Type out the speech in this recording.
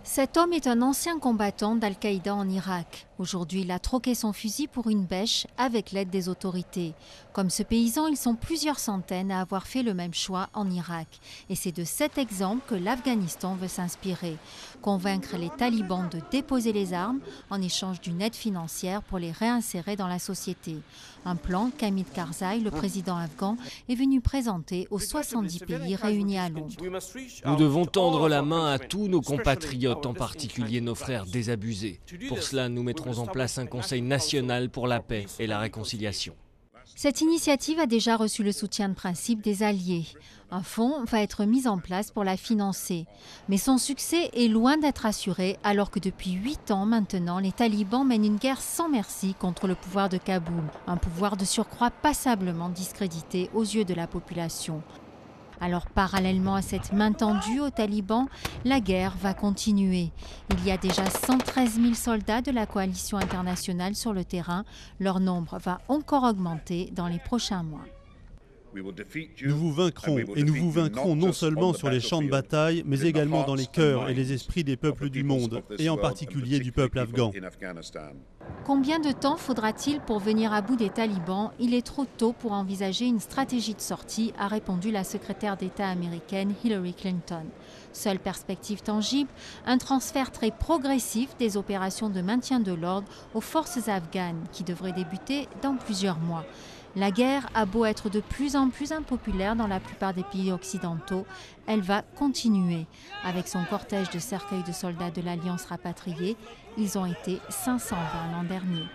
Cet homme est un ancien combattant d'Al-Qaïda en Irak. Aujourd'hui, il a troqué son fusil pour une bêche avec l'aide des autorités. Comme ce paysan, ils sont plusieurs centaines à avoir fait le même choix en Irak. Et c'est de cet exemple que l'Afghanistan veut s'inspirer. Convaincre les talibans de déposer les armes en échange d'une aide financière pour les réinsérer dans la société. Un plan qu'Hamid Karzai, le président afghan, est venu présenter aux 70 pays réunis à Londres. Nous devons tendre la main à tous nos compatriotes, en particulier nos frères désabusés. Pour cela, nous mettrons en place un Conseil national pour la paix et la réconciliation. Cette initiative a déjà reçu le soutien de principe des alliés. Un fonds va être mis en place pour la financer. Mais son succès est loin d'être assuré alors que depuis 8 ans maintenant, les talibans mènent une guerre sans merci contre le pouvoir de Kaboul. Un pouvoir de surcroît passablement discrédité aux yeux de la population. Alors parallèlement à cette main tendue aux talibans, la guerre va continuer. Il y a déjà 113 000 soldats de la coalition internationale sur le terrain. Leur nombre va encore augmenter dans les prochains mois. Nous vous vaincrons, et nous vous vaincrons non seulement sur les champs de bataille, mais également dans les cœurs et les esprits des peuples du monde, et en particulier du peuple afghan. Combien de temps faudra-t-il pour venir à bout des talibans? Il est trop tôt pour envisager une stratégie de sortie, a répondu la secrétaire d'État américaine Hillary Clinton. Seule perspective tangible, un transfert très progressif des opérations de maintien de l'ordre aux forces afghanes, qui devrait débuter dans plusieurs mois. La guerre a beau être de plus en plus impopulaire dans la plupart des pays occidentaux, elle va continuer. Avec son cortège de cercueils de soldats de l'Alliance rapatriés, ils ont été 520 l'an dernier.